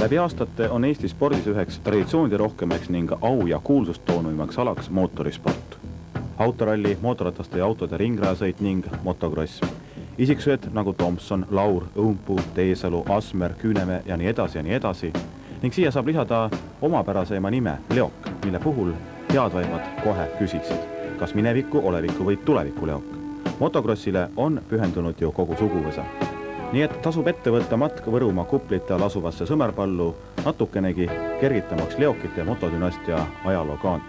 Läbi aastate on Eesti spordis üheks traditsioonide rohkemaks ning au ja kuulsust toonuvimaks alaks mootorisport. Autoralli, mootorrataste ja autode ringrajasõit ning motokross. Isiksused nagu Tomson, Laur, Õumpuu, Teesalu, Asmer, Küünemäe ja nii edasi. Ning siia saab lisada omapärasema nime Leok, mille puhul teadvaimad kohe küsiksid, kas mineviku, oleviku või tuleviku Leok. Motokrossile on pühendunud ju kogu suguvõsa. Nii et tasub ette võtta matk Võrumaa Kuplite all asuvasse Sõmerpallu natukenegi kergitamaks Leokite motodünastia ajalookaant.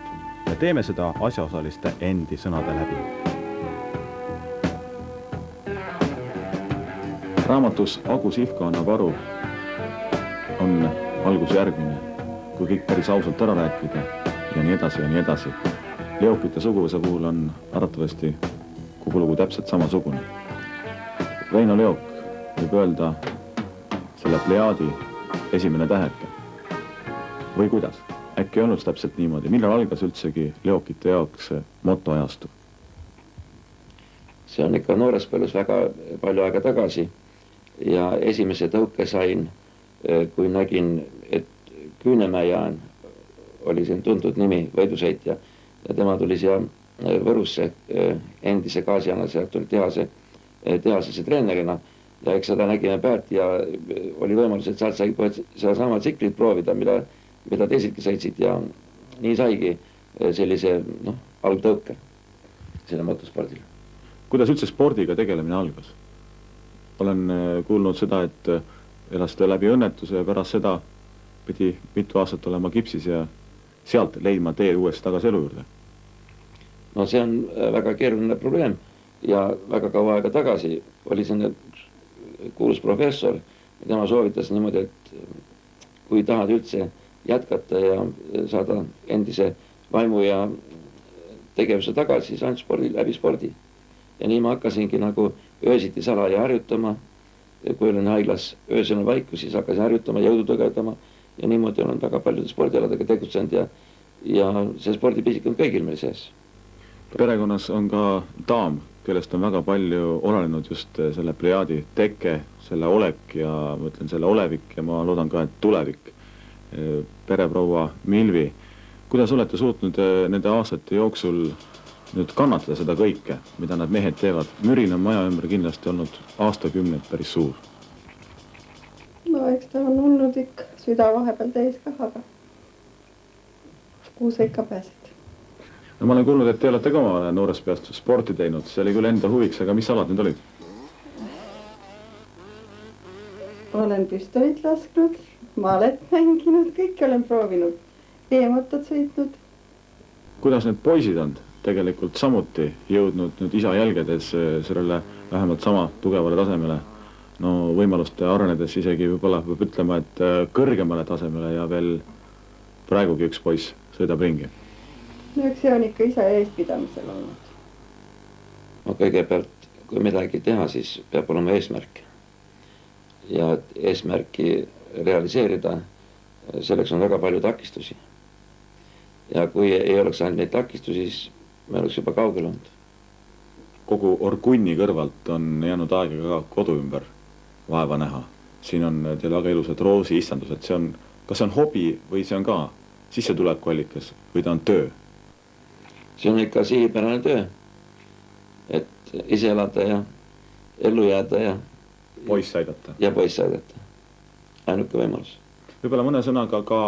Ja teeme seda asjaosaliste endi sõnade läbi. Raamatus Agu Sihka annab aru on algus järgmine, kui kõik päris ausalt ära rääkida ja nii edasi. Leokite suguvõsa puhul on arvatavasti kogu lugu täpselt samasugune. Väino Leok võib öelda selle plejaadi esimene täheke. Või kuidas? Äkki olnud täpselt niimoodi? Millal algas üldsegi Leokite jaoks motoajastu? See on ikka noorespõlus väga palju aega tagasi ja esimese tõuke sain, kui nägin, et Küünemäe oli siin tuntud nimi, võidusõitja, ja tema tuli siia Võrusse endise gaasianase tehasesse treenerina ja eks seda nägime pealt ja oli võimalus, et sealt sai seda sama tsiklit proovida, mida teisedki sõitsid ja nii saigi sellise algtõuke selle motospordile. Kuidas üldse spordiga tegelemine algas? Olen kuulnud seda, et elasite läbi õnnetuse ja pärast seda pidi mitu aastat olema kipsis ja sealt leidma tee uuesti tagasi elu juurde. No see on väga keeruline probleem ja väga kaua aega tagasi oli selline kuulus professor ja tema soovitas niimoodi, et kui tahad üldse jätkata ja saada endise vaimu ja tegevuse tagasi, siis ainult läbi spordi. Ja nii ma hakkasingi nagu öösiti salaja harjutama. Kui olin haiglas öösel vaiku, siis hakkasin harjutama, jõudu tugevdama ja niimoodi olen väga paljude spordialadega tegutsenud ja see spordipisik on kõigil meil sees. Perekonnas on ka daam, kellest on väga palju olenenud just selle plejaadi teke, selle olek ja mõtlen selle olevik ja ma loodan ka, et tulevik. Pereproua Milvi, kuidas olete suutnud nende aastate jooksul nüüd kannatada seda kõike, mida nad mehed teevad? Mürin on maja ümber kindlasti olnud aastakümneid päris suur. No eks ta on olnud ikka süda vahepeal täis ka, aga kuhu sa ikka pääsid? No ma olen kuulnud, et te olete ka oma noores peast sporti teinud, see oli küll enda huviks, aga mis alad need olid? Olen püstolit lasknud, maalet mänginud, kõike olen proovinud, e-motot sõitnud. Kuidas need poisid on tegelikult samuti jõudnud nüüd isa jälgedes sellele vähemalt sama tugevale tasemele? No võimaluste arenedes isegi võib-olla peab ütlema, et kõrgemale tasemele ja veel praegugi üks poiss sõidab ringi. No eks see on ikka isa eestpidamisel olnud. No kõigepealt, kui midagi teha, siis peab olema eesmärk. Ja eesmärki realiseerida, selleks on väga palju takistusi. Ja kui ei oleks ainult neid takistusi, siis me oleks juba kaugel olnud. Kogu Orgunni kõrvalt on jäänud aega ka kodu ümber vaeva näha. Siin on teil väga ilusad roosi istandused. Kas see on hobi või see on ka sissetulekuallikas või ta on töö? See on ikka sihipärane töö, et ise elada ja ellu jääda ja poiss aidata. Ja poiss aidata. Ainuke võimalus. Võib-olla mõne sõnaga ka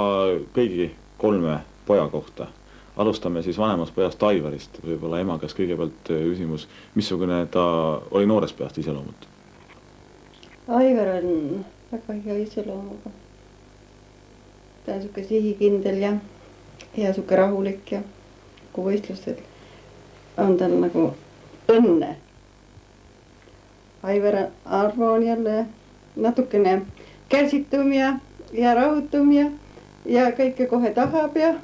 kõigi 3 poja kohta. Alustame siis vanemast pojast Aivarist. Võib-olla ema käes kõigepealt küsimus, missugune ta oli noores peast iseloomult? Aivar on väga hea iseloomuga. Ta on suke sihikindel ja suke rahulik ja kui võistlustel on tal nagu õnne. Aivar Arvo on jälle natukene kärsitum ja rahutum ja kõike kohe tahab ja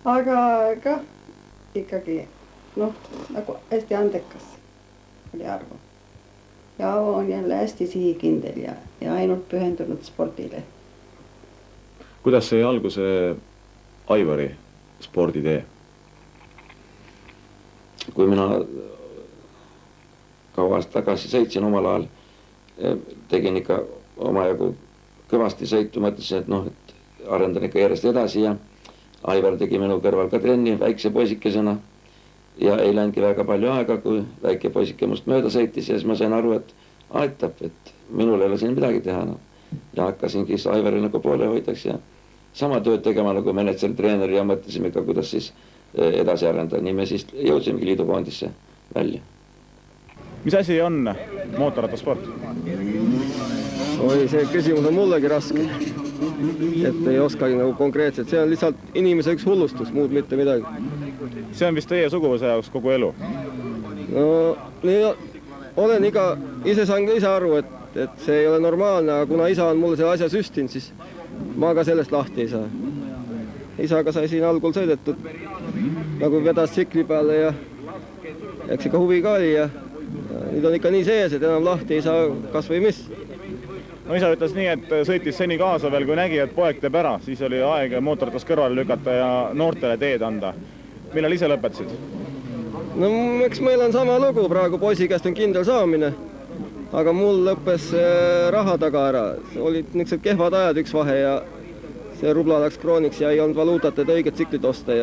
aga ka ikkagi nagu hästi andekas oli Arvo. Ja Aavo on jälle hästi sihikindel ja ainult pühendunud spordile. Kuidas sai alguse Aivari sporditee? Kui mina kaua aasta tagasi sõitsin omal ajal, tegin ikka omajagu kõvasti sõitu, mõtlesin, et noh, et arendan ikka järjest edasi ja Aivar tegi minu kõrval ka trenni väikse poisikesena ja ei läinudki väga palju aega, kui väike poisike must mööda sõitis ja siis ma sain aru, et aitab, et minul ei ole siin midagi teha. No. Ja hakkasingi Aivari nagu poole hoidaks ja sama tööd tegema nagu mänedžer, treener ja mõtlesime ka, kuidas siis edasi arendada. Nii me siis jõudsimegi liidukoondisse välja. Mis asi on mootorrattasport? Oi, see küsimus on mullegi raske. Et ei oskagi nagu konkreetselt. See on lihtsalt inimese üks hullustus, muud mitte midagi. See on vist teie suguvõsa jaoks kogu elu? No, olen ise saan ka ise aru, et see ei ole normaalne, aga kuna isa on mulle selle asja süstinud, siis ma ka sellest lahti ei saa. Isaga sai siin algul sõidetud, nagu vedas tsikli peale ja eks ikka huvi ka oli ja nüüd on ikka nii sees, et enam lahti ei saa kas või mis. No isa ütles nii, et sõitis seni kaasa veel, kui nägi, et poeg teeb ära, siis oli aeg mootorratas kõrvale lükata ja noortele teed anda. Millal ise lõpetasid? No eks meil on sama lugu, praegu poisi käest on kindel saamine, aga mul lõppes raha taga ära. Olid niisugused kehvad ajad üks vahe ja see rubla läks krooniks ja ei olnud valuutat, et õiget tsiklit osta.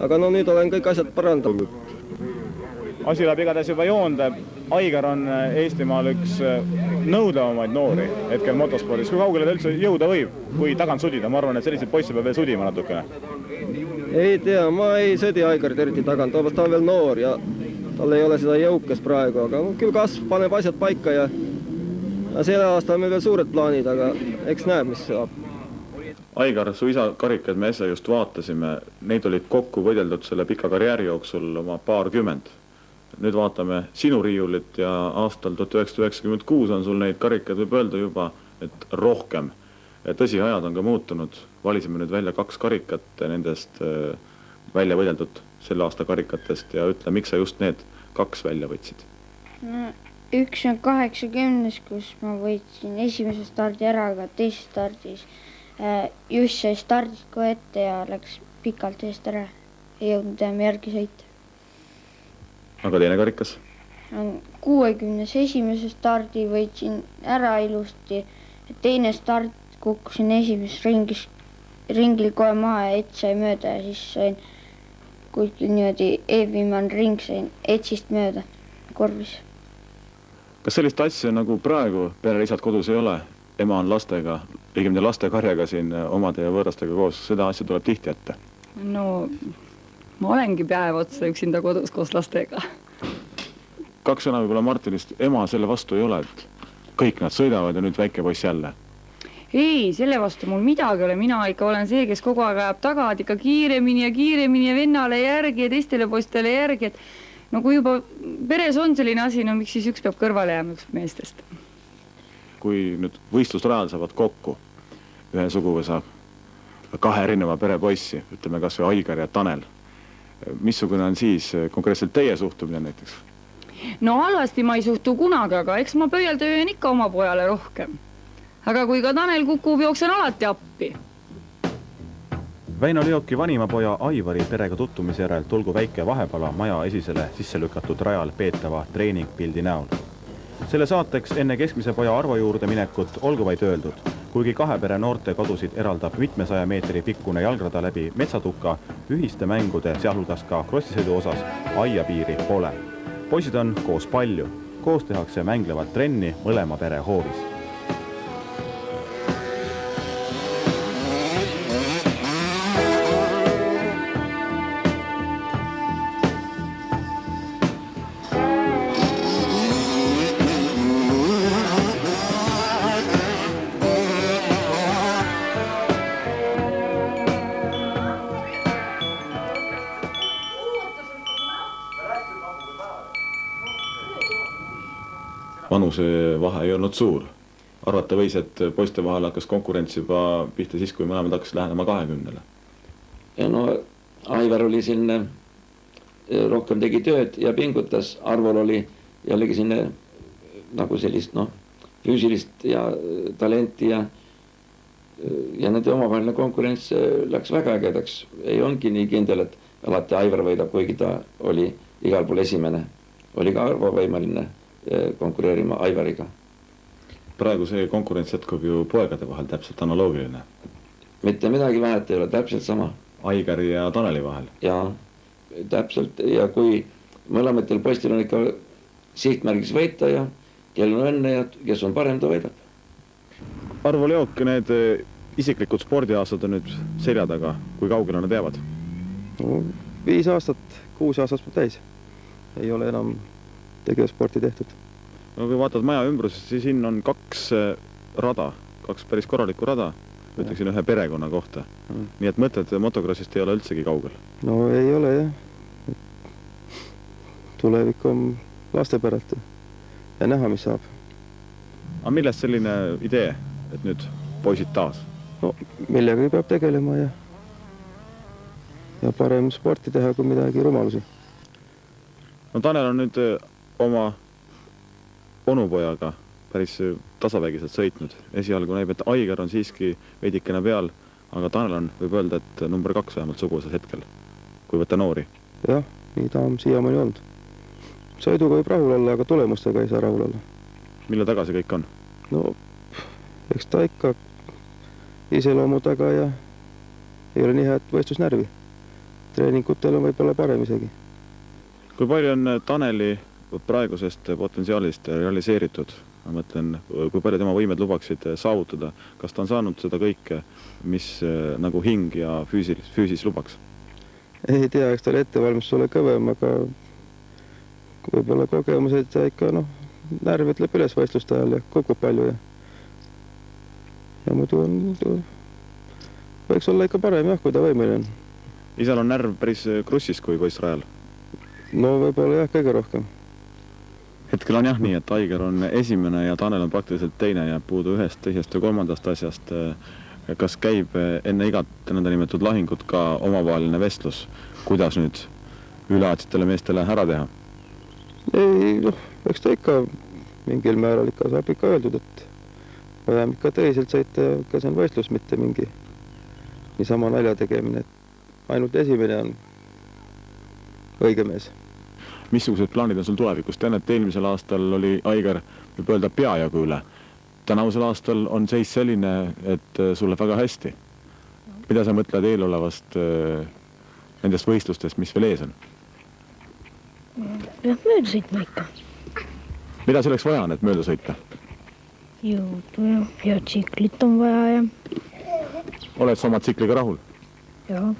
Aga no nüüd olen kõik asjad parandanud. Asi läheb igatahes juba joonde. Aigar on Eestimaal üks nõudavamaid noori hetkel motospordis. Kui kaugele ta üldse jõuda võib, kui tagant sudida? Ma arvan, et selliseid poisse peab veel sudima natukene. Ei tea, ma ei sõdi Aigarit eriti tagant, ta on veel noor ja tal ei ole seda jõukest praegu, aga küll kasv paneb asjad paika ja selle aasta on meil veel suured plaanid, aga eks näeb, mis saab. Aigar, su isa karikaid me äsja just vaatasime, neid olid kokku võideldud selle pika karjääri jooksul oma paarkümmend. Nüüd vaatame sinu riiulit ja aastal 1996 on sul neid karikaid, võib öelda juba, et rohkem. Tõsi, ajad on ka muutunud. Valisime nüüd välja 2 karikat nendest välja võideldud selle aasta karikatest ja ütle, miks sa just need 2 välja võtsid? No, üks on 80, kus ma võitsin esimese stardi ära, aga teise stardis just sai stardist kohe ette ja läks pikalt eest ära. Ei jõudnud enam järgi sõita. Aga teine karikas? 61. stardi võitsin ära ilusti. Teine start kukkusin esimeses ringil kohe maha ja ets sai mööda ja siis sain kuskil niimoodi eelviimane ring sain etsist mööda korvis. Kas sellist asja nagu praegu perelisad kodus ei ole? Ema on lastega, õigemini lastekarjaga siin omade ja võõrastega koos. Seda asja tuleb tihti ette? No, ma olengi päev otsa üksinda kodus koos lastega. 2 sõna võib-olla Martinist. Ema selle vastu ei ole, et kõik nad sõidavad ja nüüd väike poiss jälle. Ei, selle vastu mul midagi ole. Mina ikka olen see, kes kogu aeg ajab tagad ikka kiiremini ja vennale järgi ja teistele poistele järgi. Et no kui juba peres on selline asi, no miks siis üks peab kõrvale jääma üks meestest? Kui nüüd võistlusrajal saavad kokku ühe suguvõsa 2 erineva perepoissi, ütleme kas või Aigar ja Tanel, missugune on siis konkreetselt teie suhtumine näiteks? No halvasti ma ei suhtu kunagi, aga eks ma pöialda öön ikka oma pojale rohkem. Aga kui ka Tanel kukub, jooksen alati appi. Väino Leoki vanima poja Aivari perega tuttumise järel tulgu väike vahepala maja esisele sisse lükatud rajal peetava treeningpildi näol. Selle saateks enne keskmise poja Arvo juurde minekut olgu vaid öeldud, kuigi 2 pere noorte kodusid eraldab 700 meetri pikkune jalgrada läbi metsatuka, ühiste mängude, sealhulgas ka krossisõidu osas, aiapiiri pole. Poisid on koos palju, koos tehakse mänglevat trenni mõlema pere hoovis. Vanuse vahe ei olnud suur. Arvata võis, et poiste vahel hakkas konkurents juba pihta siis, kui mõlemad hakkas lähenema 20-le. Ja no Aivar oli sinne, rohkem tegi tööd ja pingutas. Arvol oli jällegi sinne nagu sellist füüsilist ja talenti ja nende omavaheline konkurents läks väga ägedaks. Ei ongi nii kindel, et alati Aivar võidab, kuigi ta oli igal pool esimene. Oli ka Arvo võimaline konkureerima Aivariga. praegu see konkurents jätkub ju poegade vahel täpselt analoogiline. Mitte midagi vahet ei ole, täpselt sama. Aigari ja Taneli vahel. Ja täpselt, ja kui mõlematel postil on ikka sihtmärgiks võita ja kellel on õnne ja kes on parem, ta võidab. Arvo Leok, need isiklikud spordiaastad on nüüd selja taga, kui kaugele nad jäävad? No, 5 aastat, 6 aastat saab täis. Ei ole enam tegevsporti tehtud. No kui vaatad maja ümbruses, siis siin on 2 rada, 2 päris korralikku rada, ütleksin ühe perekonna kohta. Nii et mõtted motocrossist ei ole üldsegi kaugel. No ei ole jah. Tulevik on laste päralt ja näha, mis saab. Aga millest selline idee, et nüüd poisid taas? No millega peab tegelema ja parem sporti teha kui midagi rumalusi. No Tanel on nüüd oma onupojaga päris tasavägiselt sõitnud. Esialgu näib, et Aigar on siiski veidikene peal, aga Tanel on, võib öelda, et number 2 vähemalt sugusel hetkel, kui võtta noori. Jah, nii ta on siiamaani olnud. Sõiduga võib rahul olla, aga tulemustega ei saa rahul olla. Mille taga see kõik on? No, eks ta ikka iseloomu taga ja ei ole nii head võistlusnärvi. Treeningutel on võib-olla parem isegi. Kui palju on Taneli praegusest potentsiaalist realiseeritud? Ma mõtlen, kui palju tema võimed lubaksid saavutada? Kas ta on saanud seda kõike, mis nagu hing ja füüsis lubaks? Ei tea, eks tal ettevalmistus ole kõvem, aga võib-olla kogemused ja ikka närv ütleb üles võistluste ajal ja kukub palju ja muidu võiks olla ikka parem jah, kui ta võimeline on. Isal on närv päris krussis kui poissrajal? No võib-olla jah, kõige rohkem. Hetkel on jah nii, et Aigar on esimene ja Tanel on praktiliselt teine ja puudu ühest, teisest ja kolmandast asjast. Kas käib enne igat nõndanimetatud lahingut ka omavaheline vestlus, kuidas nüüd üleaadsetele meestele ära teha? Ei, eks ta ikka mingil määral ikka saab ikka öeldud, et vajame ikka tõiselt sõita ja ka see on võistlus, mitte mingi niisama nalja tegemine, et ainult esimene on õige mees. Missugused plaanid on sul tulevikus? Tean, et eelmisel aastal oli Aigar, võib öelda, peajagu üle. Tänavusel aastal on seis selline, et sulle väga hästi. Mida sa mõtled eelolevast nendest võistlustest, mis veel ees on? Peab mööda sõitma ikka. Mida selleks vaja on, et mööda sõita? Jõudu ja tsiklit on vaja ja... Oled sa oma tsikliga rahul? Jah.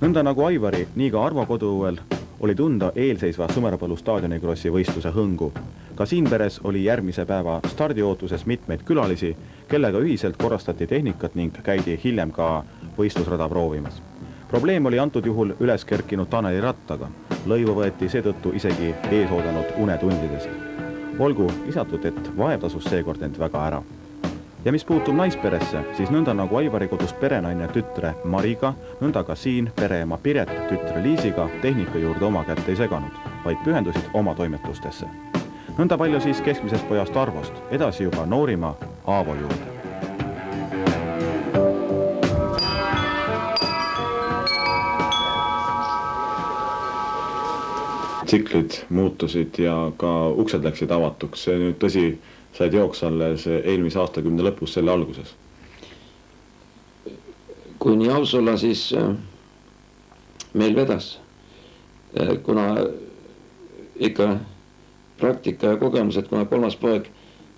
Nõnda nagu Aivari, nii ka Arvo koduõuel oli tunda eelseisva Sõmerpalu staadionikrossi võistluse hõngu. Ka siin peres oli järgmise päeva stardiootuses mitmeid külalisi, kellega ühiselt korrastati tehnikat ning käidi hiljem ka võistlusrada proovimas. Probleem oli antud juhul üles kerkinud Taneli rattaga. Lõivu võeti seetõttu isegi eesoodanud unetundidest. Olgu lisatud, et vaevtasus seekord end väga ära. Ja mis puutub naisperesse, siis nõnda nagu Aivari kodus perenaine tütre Mariga, nõnda ka siin pereema Piret tütre Liisiga tehnika juurde oma kätte ei seganud, vaid pühendusid oma toimetustesse. Nõnda palju siis keskmisest pojast Arvost, edasi juba noorima Aavo juurde. Tsiklid muutusid ja ka uksed läksid avatuks. See nüüd tõsi said jooksalle eelmise aastakümne lõpus, selle alguses. Kui nii aus olla, siis meil vedas. Kuna ikka praktika ja kogemused, kuna kolmas poeg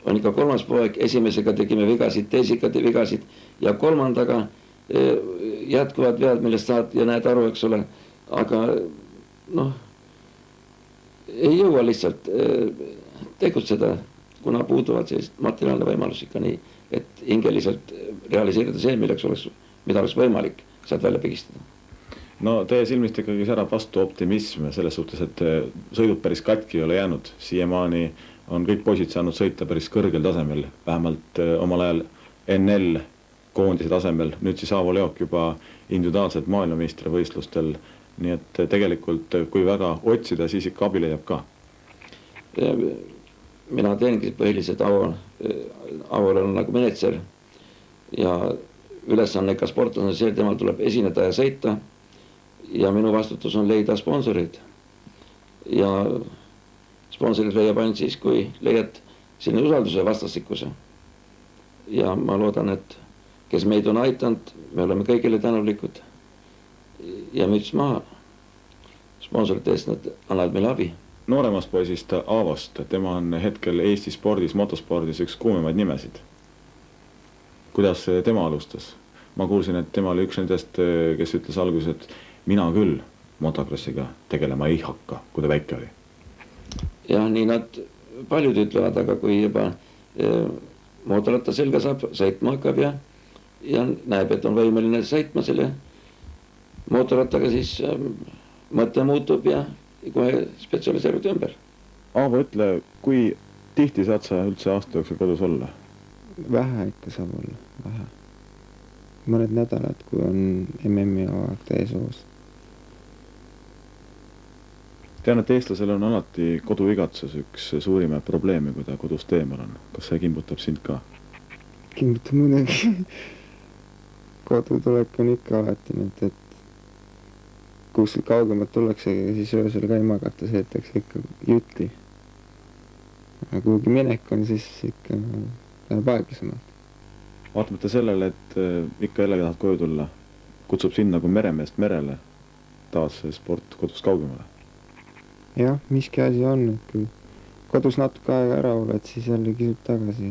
on ikka kolmas poeg, esimesega tegime vigasid, teisega vigasid ja kolmandaga jätkuvad vead, millest saad ja näed aru, eks ole. Aga ei jõua lihtsalt tegutseda, kuna puuduvad sellist materiaalne võimalus ikka nii, et hingeliselt realiseerida see, mida oleks võimalik sealt välja pigistada. No teie silmist ikkagi särab vastu optimism selles suhtes, et sõidud päris katki ei ole jäänud. Siiamaani on kõik poisid saanud sõita päris kõrgel tasemel, vähemalt omal ajal NL koondise tasemel. Nüüd siis Aavo Leok juba individuaalselt maailmameistrivõistlustel. Nii et tegelikult, kui väga otsida, siis ikka abi leiab ka. Mina teengi põhiliselt Aavol on nagu menetser ja ülesanne ka sportlasena see, temal tuleb esineda ja sõita ja minu vastutus on leida sponsorid ja sponsorid leiab ainult siis, kui leiad selline usalduse vastastikuse. Ja ma loodan, et kes meid on aitanud, me oleme kõigile tänulikud ja müts maha. Sponsorite eest nad annavad meile abi. Nooremast poisist Aavost, tema on hetkel Eesti spordis, motospordis üks kuumemaid nimesid. Kuidas tema alustas? Ma kuulsin, et tema oli üks nendest, kes ütles alguses, et mina küll motocrossiga tegelema ei hakka, kui ta väike oli. Ja nii nad paljud ütlevad, aga kui juba mootorratta selga saab, sõitma hakkab ja näeb, et on võimeline sõitma selle mootorrattaga, siis mõte muutub ja kohe spetsialiseerud ümber. Aavo, ütle, kui tihti saad sa üldse aasta jooksul kodus olla? Vähe ikka saab olla, vähe. Mõned nädalad, kui on MM-i aeg TSO-s. Tean, et eestlasel on alati koduigatsus üks suurima probleemi, kui ta kodus teemal on. Kas see kimbutab sind ka? Kimbutab muidugi. Kodutulek on ikka alati nüüd, et kuskil kaugemalt tullakse ja siis öösel ka ei magata, sõetakse ikka jutti. Ja kuhugi minek on, siis ikka läheb aeglasemalt. Vaatamata sellele, et ikka jällegi tahad koju tulla, kutsub sind nagu meremeest merele, taas sport kodus kaugemale. Jah, miski asi on, et kui kodus natuke aega ära oled, siis jälle kisub tagasi.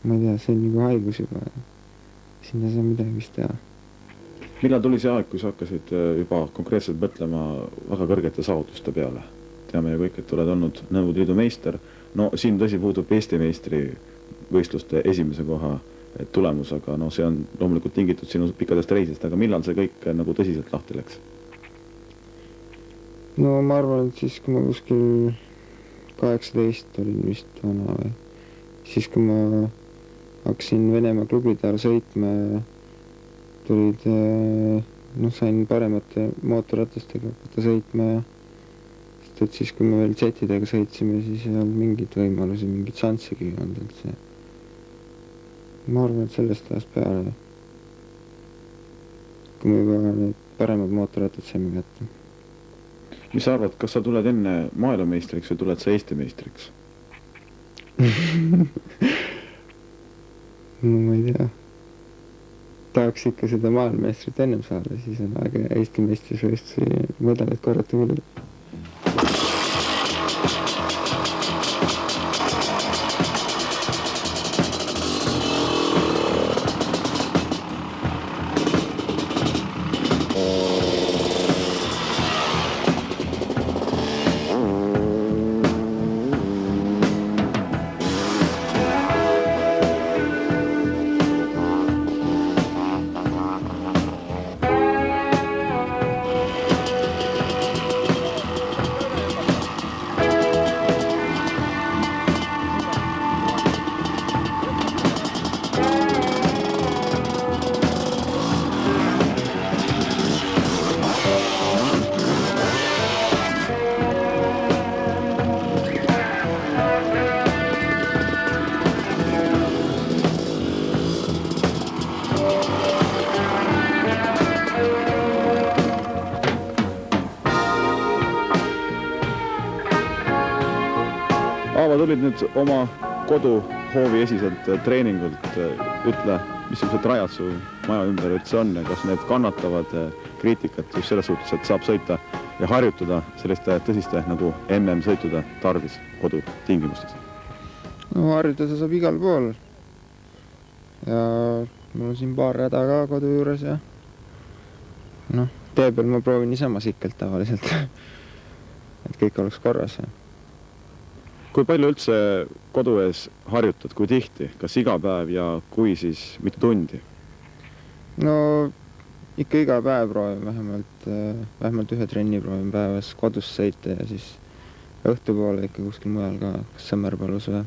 Ma ei tea, see on nagu haigus juba. Sinna saa midagi vist teha. Millal tuli see aeg, kui sa hakkasid juba konkreetselt mõtlema väga kõrgete saavutuste peale? Teame ju kõik, et oled olnud Nõukogude Liidu meister. No siin tõsi puudub Eesti meistri võistluste esimese koha tulemus, aga no see on loomulikult tingitud sinu pikkadest reisist, aga millal see kõik nagu tõsiselt lahti läks? No ma arvan, et siis kui ma kuskil 18 olin vist vana või siis kui ma hakkasin Venemaa klubide all sõitma, tulid, sain paremate mootorratastega hakata sõitma ja sest et siis kui me veel jetidega sõitsime, siis ei olnud mingit võimalusi, mingit šanssigi ei olnud üldse. Ma arvan, et sellest ajast peale, kui me juba need paremad mootorrattad saime kätte. Mis sa arvad, kas sa tuled enne maailmameistriks või tuled sa Eesti meistriks? No ma ei tea. Tahaks ikka seda maailmameistrit ennem saada, siis on aega Eesti meistrivõistlusi medalit korrata küll. Aavo, tulid nüüd oma koduhoovi esiselt treeningult. Ütle, missugused rajad su maja ümber üldse on ja kas need kannatavad kriitikat just selles suhtes, et saab sõita ja harjutada selliste tõsiste nagu MM-sõitude tarvis kodu tingimustes? No harjutada saab igal pool. Ja mul on siin paar rada ka kodu juures ja tee peal ma proovin niisama sikkelt tavaliselt, et kõik oleks korras. Kui palju üldse kodu ees harjutad, kui tihti, kas iga päev ja kui siis mitu tundi? No ikka iga päev proovin vähemalt ühe trenni proovin päevas kodus sõita ja siis õhtupoole ikka kuskil mujal ka, kas Sõmerpalus või.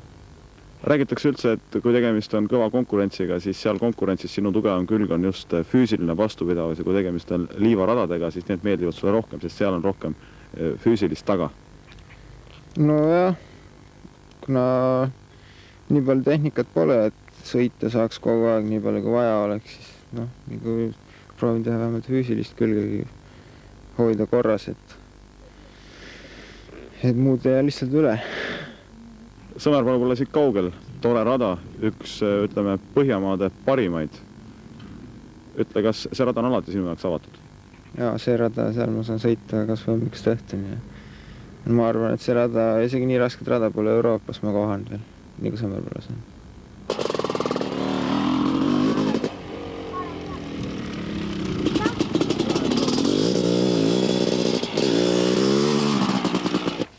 Räägitakse üldse, et kui tegemist on kõva konkurentsiga, siis seal konkurentsis sinu tugevam külg on just füüsiline vastupidavus ja kui tegemist on liivaradadega, siis need meeldivad sulle rohkem, sest seal on rohkem füüsilist taga. No jah, kuna nii palju tehnikat pole, et sõita saaks kogu aeg nii palju kui vaja oleks, siis nagu proovin teha vähemalt füüsilist külge hoida korras, et muud ei jää lihtsalt üle. Sõmerpalu pole siit kaugel, tore rada, üks, ütleme, Põhjamaade parimaid. Ütle, kas see rada on alati sinu jaoks avatud? Ja see rada, seal ma saan sõita kas või hommikust õhtuni. Ma arvan, et see rada, isegi nii rasket rada pole Euroopas ma kohanud veel, nii kui Sõmerpalus on.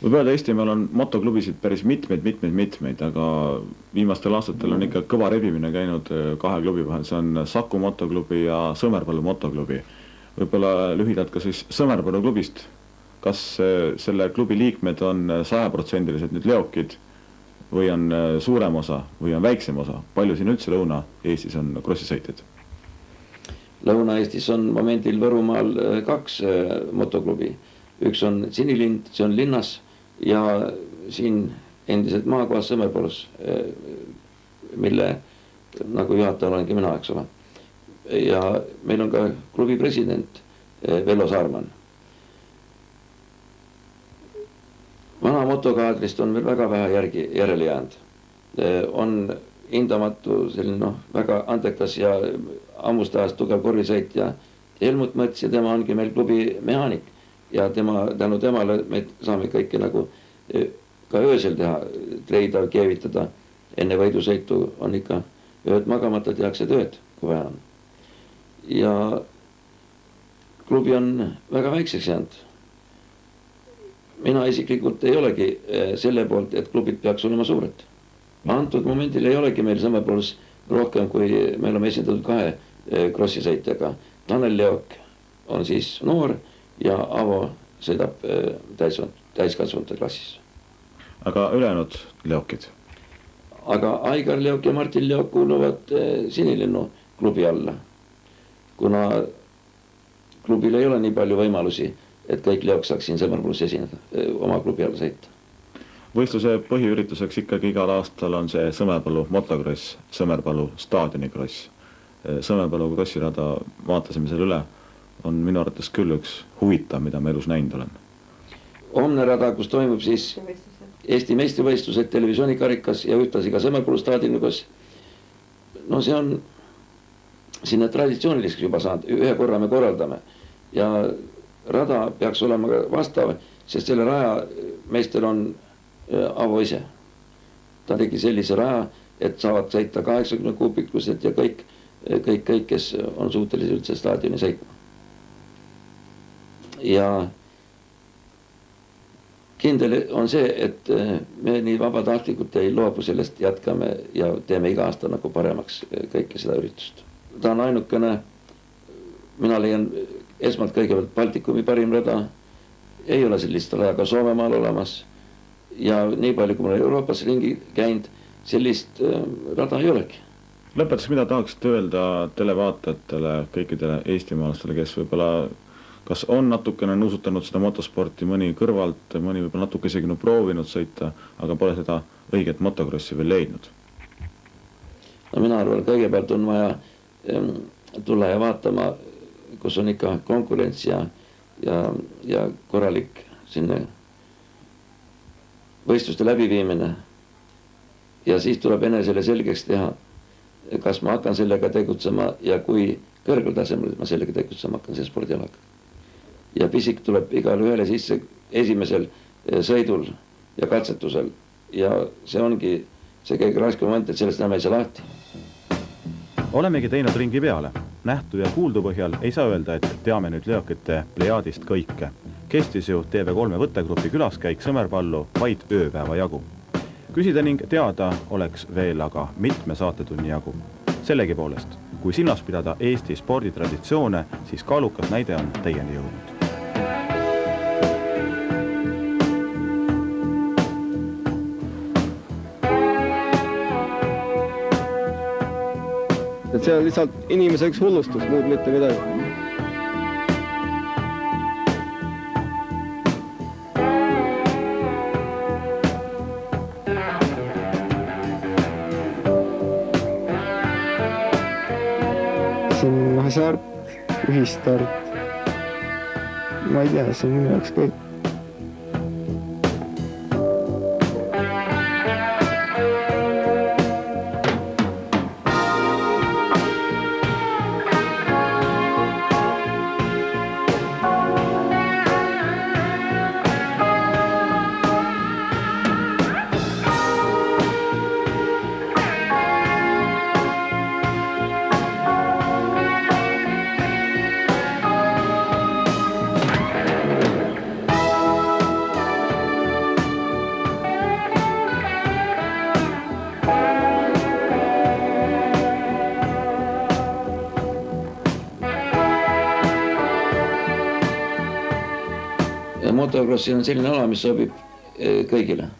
Võib öelda, Eestimaal on motoklubisid päris mitmeid, aga viimastel aastatel on ikka kõva rebimine käinud kahe klubi vahel. See on Saku motoklubi ja Sõmerpalu motoklubi. Võib-olla lühidalt ka siis Sõmerpalu klubist. Kas selle klubi liikmed on 100% nüüd leokid või on suurem osa või on väiksem osa? Palju siin üldse Lõuna-Eestis on krossisõitjad? Lõuna-Eestis on momendil Võrumaal 2 motoklubi. Üks on Sinilind, see on linnas. Ja siin endiselt maakohas Sõmerpalus, mille nagu juhataja olengi mina, eks ole. Ja meil on ka klubi president Vello Saarman. Vana motokaadrist on veel väga vähe järele jäänud. On hindamatu selline väga andekas ja ammustajast tugev korvisõitja Helmut Mõts ja tema ongi meil klubi mehaanik. Ja tänu temale me saame kõike nagu ka öösel teha, treida, keevitada. Enne võidusõitu on ikka ööd magamata tehakse tööd, kui vaja on. Ja klubi on väga väikseks jäänud. Mina isiklikult ei olegi selle poolt, et klubid peaks olema suured. Antud momendil ei olegi meil Sõmerpalus rohkem, kui me oleme esindatud 2 krossisõitjaga. Tanel Leok on siis noor ja Avo sõidab täiskasvanute klassis. Aga ülejäänud leokid? Aga Aigar Leok ja Martin Leok kuuluvad Sinilinnu klubi alla. Kuna klubil ei ole nii palju võimalusi, et kõik leok saaks siin Sõmerpalus esineda, oma klubi alla sõita. Võistluse põhiürituseks ikkagi igal aastal on see Sõmerpalu motokross, Sõmerpalu staadionikross. Sõmerpalu krossirada, vaatasime selle üle, on minu arvates küll üks huvitav, mida ma elus näinud olen. Homne rada, kus toimub siis Eesti meistrivõistlused televisioonikarikas ja ühtlasi ka Sõmerpalu staadionikross. No see on sinna traditsiooniliseks juba saanud, ühe korra me korraldame ja rada peaks olema ka vastav, sest selle raja meister on Avo ise. Ta tegi sellise raja, et saavad sõita 80 kuubiklused ja kõik, kes on suutelised üldse staadioni sõitma. Ja kindel on see, et me nii vabatahtlikult ei loobu sellest, jätkame ja teeme iga aasta nagu paremaks kõike seda üritust. Ta on ainukene, mina leian esmalt kõigepealt Baltikumi parim rada, ei ole sellist raja ka Soomemaal olemas ja nii palju, kui ma olen Euroopas ringi käinud, sellist rada ei olegi. Lõpetus, mida tahaksite öelda televaatajatele, kõikidele eestimaalastele, kes võib-olla kas on natukene nuusutanud seda motosporti, mõni kõrvalt, mõni võib-olla natuke isegi proovinud sõita, aga pole seda õiget motokrossi veel leidnud? No mina arvan, kõigepealt on vaja tulla ja vaatama, kus on ikka konkurents ja korralik sinne võistluste läbiviimine. Ja siis tuleb enesele selgeks teha, kas ma hakkan sellega tegutsema ja kui kõrgel tasemel ma sellega tegutsema hakkan see spordialaga. Ja pisik tuleb igale ühele sisse esimesel sõidul ja katsetusel. Ja see ongi see kõige raskem moment, et sellest näeme ei saa lahti. Olemegi teinud ringi peale. Nähtu ja kuuldu põhjal ei saa öelda, et teame nüüd leokite plejaadist kõike. Kestis ju TV3 võttegrupi külaskäik Sõmerpallu vaid ööpäeva jagu. Küsida ning teada oleks veel aga mitme saatetunni jagu. Sellegi poolest, kui silmas pidada Eesti sporditraditsioone, siis kaalukas näide on teieni jõudnud. Et see on lihtsalt inimese üks hullustus, muud mitte midagi. See on hasart, ühistart. Ma ei tea, see on minu jaoks kõik. Motokrossi on selline ala, mis sobib kõigile.